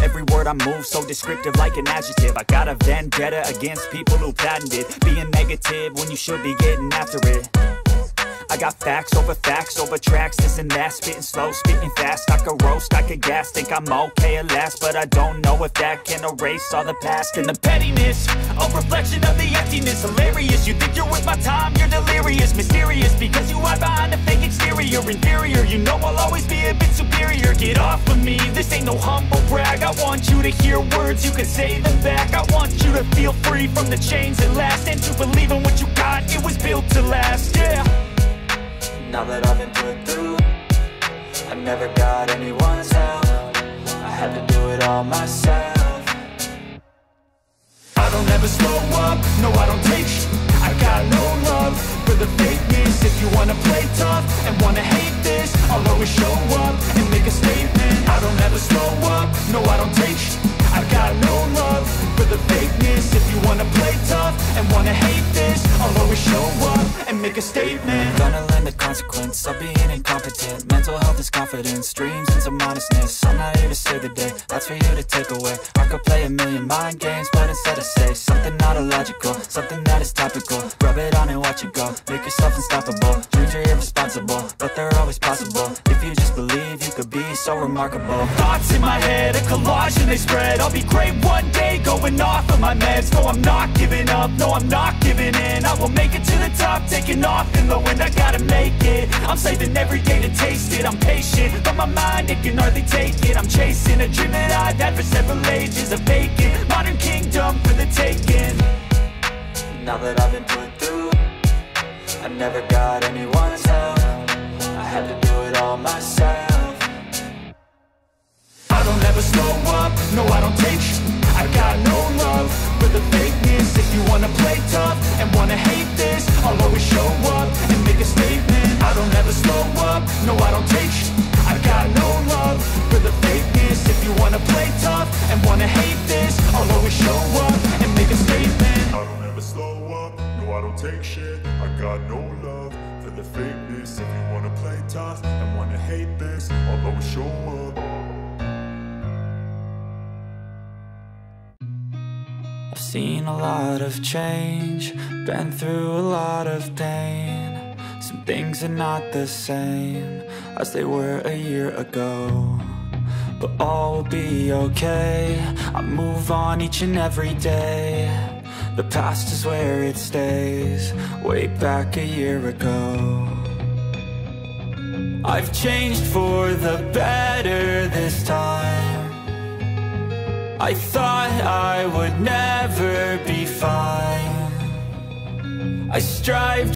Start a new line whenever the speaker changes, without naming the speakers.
Every word I move so descriptive like an adjective. I got a vendetta against people who patented being negative when you should be getting after it. I got facts over tracks, this and that. Spitting slow, spitting fast, I could roast, I could gas. Think I'm okay at last, but I don't know if that can erase all the past. And the pettiness, a reflection of the emptiness. Hilarious, you think you're worth my time, you're delirious. Mysterious, because you hide behind a fake exterior. Inferior, you know I'll always be a bit superior. Get off of me, this ain't no humble brag. I want you to hear words, you can say them back. I want you to feel free from the chains that last, and to believe in what you got, it was built to last, yeah.
Now that I've been put through, I never got anyone's help. I had to do it all myself.
I don't ever slow up, no I don't take sh**. I got no love for the fakeness. If you wanna play tough and wanna hate this, I'll always show up and make a statement. I don't ever slow up, no I don't take sh**. I got no love for the fakeness. If you wanna play tough and wanna hate this, I'll always show up and make a statement.
Gonna learn the consequence of being incompetent. Mental health is confidence, dreams and some honestness. I'm not here to save the day, that's for you to take away. I could play a million mind games, but instead I say something not illogical, something that is topical. Rub it on and watch it go, make yourself unstoppable. Dreams are irresponsible, but they're always possible. If you just believe, you could be so remarkable.
Thoughts in my head, a collage and they spread. I'll be great one day, going off of my meds. No, I'm not giving up, no, I'm not giving in. I will make it to the top, taking off in the wind. I gotta make it, I'm saving every day to taste it. I'm patient, but my mind, it can hardly take it. I'm chasing a dream that I've had for several ages. A vacant, modern kingdom for the taking.
that I've been put through, I never got anyone's help, I had to do it all myself.
I don't ever slow up, no I don't take sh**. I got no love for the fakeness. If you wanna play tough and wanna hate this, I'll always show up and make a statement. I don't ever slow up, no I don't take sh**. I got no love for the fakeness. If you wanna play tough and wanna hate this, I'll always show up and make a statement.
I don't ever slow up, no I don't take shit. I got no love for the fakeness. If you wanna play tough and wanna hate this, I'll always show up.
I've seen a lot of change, been through a lot of pain. Some things are not the same as they were a year ago, but all will be okay. I move on each and every day. The past is where it stays, way back a year ago. I've changed for the better this time. I thought I would never be fine. I strive